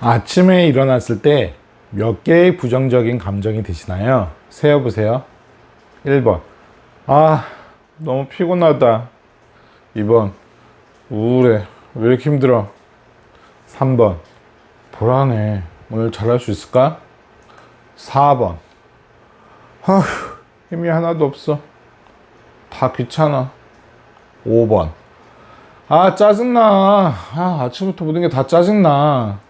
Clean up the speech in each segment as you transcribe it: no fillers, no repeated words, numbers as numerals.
아침에 일어났을 때 몇 개의 부정적인 감정이 드시나요? 세어보세요. 1번. 아, 너무 피곤하다. 2번. 우울해. 왜 이렇게 힘들어? 3번. 불안해. 오늘 잘할 수 있을까? 4번. 아휴, 힘이 하나도 없어. 다 귀찮아. 5번. 아, 짜증나. 아침부터 모든 게 다 짜증나.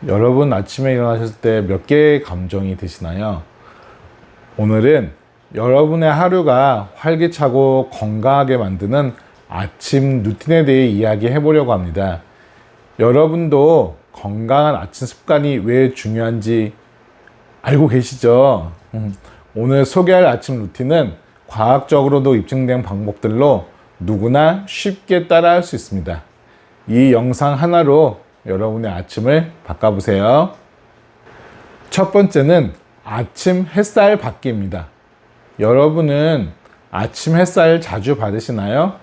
여러분 아침에 일어나셨을 때 몇 개의 감정이 드시나요? 오늘은 여러분의 하루가 활기차고 건강하게 만드는 아침 루틴에 대해 이야기해 보려고 합니다. 여러분도 건강한 아침 습관이 왜 중요한지 알고 계시죠? 오늘 소개할 아침 루틴은 과학적으로도 입증된 방법들로 누구나 쉽게 따라할 수 있습니다. 이 영상 하나로 여러분의 아침을 바꿔보세요. 첫 번째는 아침 햇살 받기입니다. 여러분은 아침 햇살 자주 받으시나요?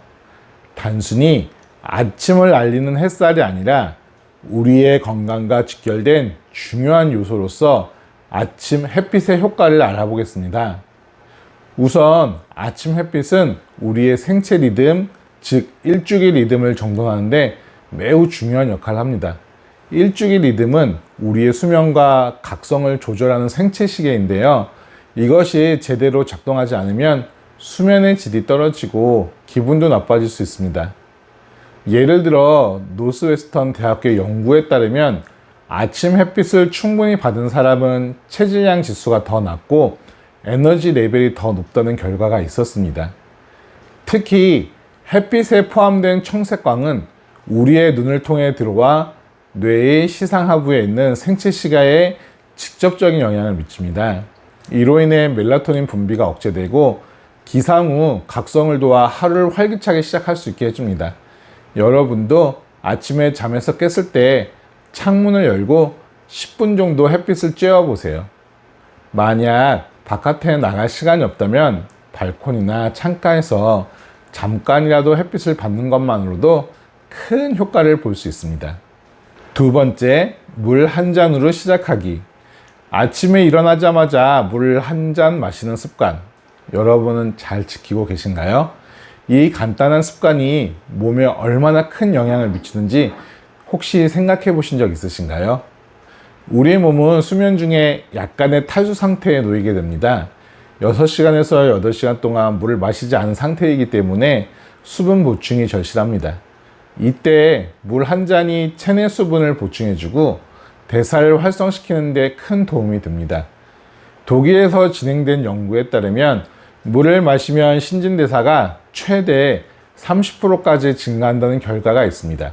단순히 아침을 알리는 햇살이 아니라 우리의 건강과 직결된 중요한 요소로서 아침 햇빛의 효과를 알아보겠습니다. 우선 아침 햇빛은 우리의 생체 리듬, 즉 일주기 리듬을 정돈하는데 매우 중요한 역할을 합니다. 일주기 리듬은 우리의 수면과 각성을 조절하는 생체 시계인데요. 이것이 제대로 작동하지 않으면 수면의 질이 떨어지고 기분도 나빠질 수 있습니다. 예를 들어 노스웨스턴 대학교 연구에 따르면 아침 햇빛을 충분히 받은 사람은 체질량 지수가 더 낮고 에너지 레벨이 더 높다는 결과가 있었습니다. 특히 햇빛에 포함된 청색광은 우리의 눈을 통해 들어와 뇌의 시상하부에 있는 생체 시가에 직접적인 영향을 미칩니다. 이로 인해 멜라토닌 분비가 억제되고 기상 후 각성을 도와 하루를 활기차게 시작할 수 있게 해줍니다. 여러분도 아침에 잠에서 깼을 때 창문을 열고 10분 정도 햇빛을 쬐어보세요. 만약 바깥에 나갈 시간이 없다면 발코니나 창가에서 잠깐이라도 햇빛을 받는 것만으로도 큰 효과를 볼 수 있습니다. 두 번째, 물 한 잔으로 시작하기. 아침에 일어나자마자 물 한 잔 마시는 습관, 여러분은 잘 지키고 계신가요? 이 간단한 습관이 몸에 얼마나 큰 영향을 미치는지 혹시 생각해 보신 적 있으신가요? 우리의 몸은 수면 중에 약간의 탈수 상태에 놓이게 됩니다. 6시간에서 8시간 동안 물을 마시지 않은 상태이기 때문에 수분 보충이 절실합니다. 이때 물 한 잔이 체내 수분을 보충해주고 대사를 활성시키는 데 큰 도움이 됩니다. 독일에서 진행된 연구에 따르면 물을 마시면 신진대사가 최대 30%까지 증가한다는 결과가 있습니다.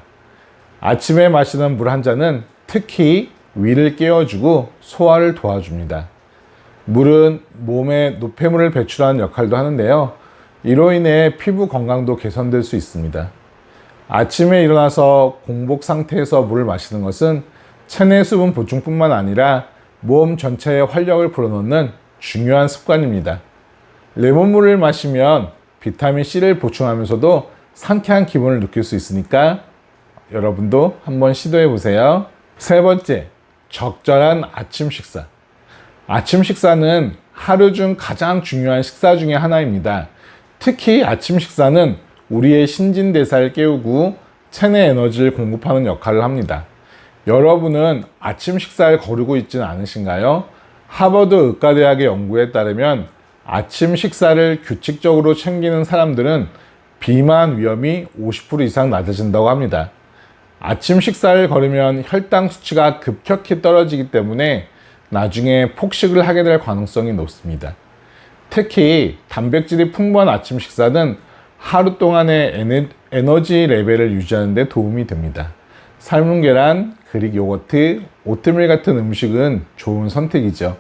아침에 마시는 물 한 잔은 특히 위를 깨워주고 소화를 도와줍니다. 물은 몸에 노폐물을 배출하는 역할도 하는데요. 이로 인해 피부 건강도 개선될 수 있습니다. 아침에 일어나서 공복 상태에서 물을 마시는 것은 체내 수분 보충뿐만 아니라 몸 전체에 활력을 불어넣는 중요한 습관입니다. 레몬물을 마시면 비타민C를 보충하면서도 상쾌한 기분을 느낄 수 있으니까 여러분도 한번 시도해 보세요. 세 번째, 적절한 아침 식사. 아침 식사는 하루 중 가장 중요한 식사 중에 하나입니다. 특히 아침 식사는 우리의 신진대사를 깨우고 체내 에너지를 공급하는 역할을 합니다. 여러분은 아침 식사를 거르고 있지는 않으신가요? 하버드 의과대학의 연구에 따르면 아침 식사를 규칙적으로 챙기는 사람들은 비만 위험이 50% 이상 낮아진다고 합니다. 아침 식사를 거르면 혈당 수치가 급격히 떨어지기 때문에 나중에 폭식을 하게 될 가능성이 높습니다. 특히 단백질이 풍부한 아침 식사는 하루 동안의 에너지 레벨을 유지하는 데 도움이 됩니다. 삶은 계란, 그릭 요거트, 오트밀 같은 음식은 좋은 선택이죠.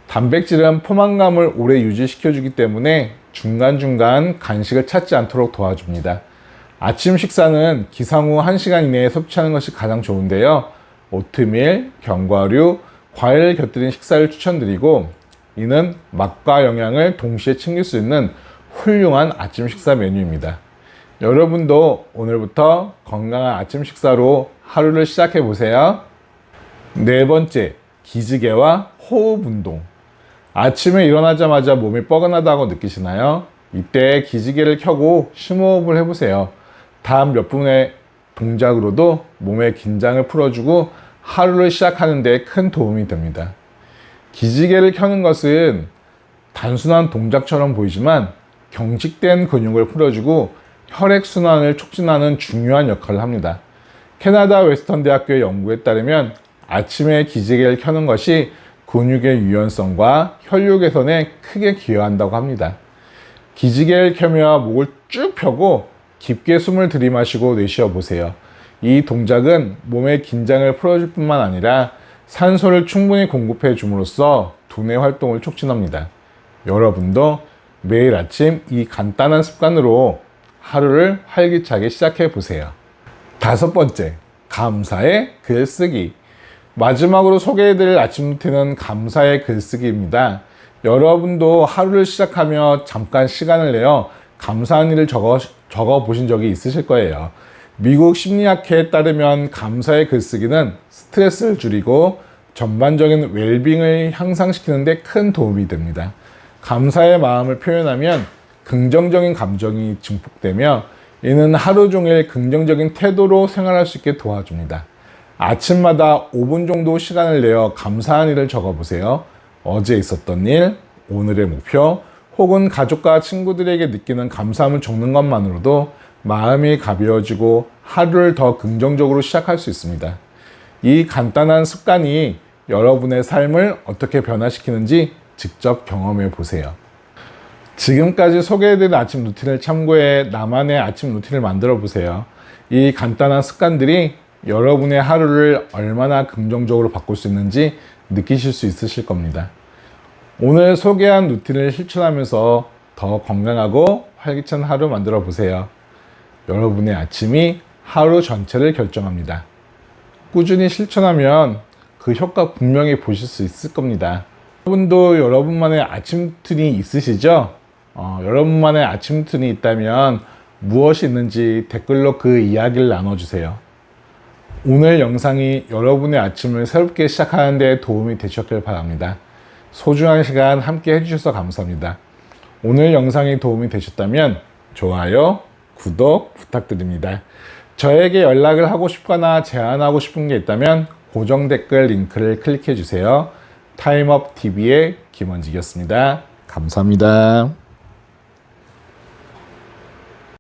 단백질은 포만감을 오래 유지시켜주기 때문에 중간중간 간식을 찾지 않도록 도와줍니다. 아침 식사는 기상 후 1시간 이내에 섭취하는 것이 가장 좋은데요. 오트밀, 견과류, 과일을 곁들인 식사를 추천드리고 이는 맛과 영양을 동시에 챙길 수 있는 훌륭한 아침 식사 메뉴입니다. 여러분도 오늘부터 건강한 아침 식사로 하루를 시작해 보세요. 네 번째, 기지개와 호흡 운동. 아침에 일어나자마자 몸이 뻐근하다고 느끼시나요? 이때 기지개를 켜고 심호흡을 해보세요. 다음 몇 분의 동작으로도 몸의 긴장을 풀어주고 하루를 시작하는 데 큰 도움이 됩니다. 기지개를 켜는 것은 단순한 동작처럼 보이지만 경직된 근육을 풀어주고 혈액순환을 촉진하는 중요한 역할을 합니다. 캐나다 웨스턴 대학교의 연구에 따르면 아침에 기지개를 켜는 것이 근육의 유연성과 혈류 개선에 크게 기여한다고 합니다. 기지개를 켜며 목을 쭉 펴고 깊게 숨을 들이마시고 내쉬어 보세요. 이 동작은 몸의 긴장을 풀어줄 뿐만 아니라 산소를 충분히 공급해 줌으로써 두뇌 활동을 촉진합니다. 여러분도 매일 아침 이 간단한 습관으로 하루를 활기차게 시작해 보세요. 다섯 번째, 감사의 글쓰기. 마지막으로 소개해드릴 아침 루틴은 감사의 글쓰기입니다. 여러분도 하루를 시작하며 잠깐 시간을 내어 감사한 일을 적어 보신 적이 있으실 거예요. 미국 심리학회에 따르면 감사의 글쓰기는 스트레스를 줄이고 전반적인 웰빙을 향상시키는 데 큰 도움이 됩니다. 감사의 마음을 표현하면 긍정적인 감정이 증폭되며 이는 하루 종일 긍정적인 태도로 생활할 수 있게 도와줍니다. 아침마다 5분 정도 시간을 내어 감사한 일을 적어보세요. 어제 있었던 일, 오늘의 목표, 혹은 가족과 친구들에게 느끼는 감사함을 적는 것만으로도 마음이 가벼워지고 하루를 더 긍정적으로 시작할 수 있습니다. 이 간단한 습관이 여러분의 삶을 어떻게 변화시키는지 직접 경험해 보세요. 지금까지 소개해드린 아침 루틴을 참고해 나만의 아침 루틴을 만들어 보세요. 이 간단한 습관들이 여러분의 하루를 얼마나 긍정적으로 바꿀 수 있는지 느끼실 수 있으실 겁니다. 오늘 소개한 루틴을 실천하면서 더 건강하고 활기찬 하루 만들어 보세요. 여러분의 아침이 하루 전체를 결정합니다. 꾸준히 실천하면 그 효과 분명히 보실 수 있을 겁니다. 여러분도 여러분만의 아침 루틴이 있으시죠? 여러분만의 아침 루틴이 있다면 무엇이 있는지 댓글로 그 이야기를 나눠주세요. 오늘 영상이 여러분의 아침을 새롭게 시작하는 데 도움이 되셨길 바랍니다. 소중한 시간 함께 해주셔서 감사합니다. 오늘 영상이 도움이 되셨다면 좋아요, 구독 부탁드립니다. 저에게 연락을 하고 싶거나 제안하고 싶은 게 있다면 고정 댓글 링크를 클릭해 주세요. 타임업TV의 김원직이었습니다. 감사합니다.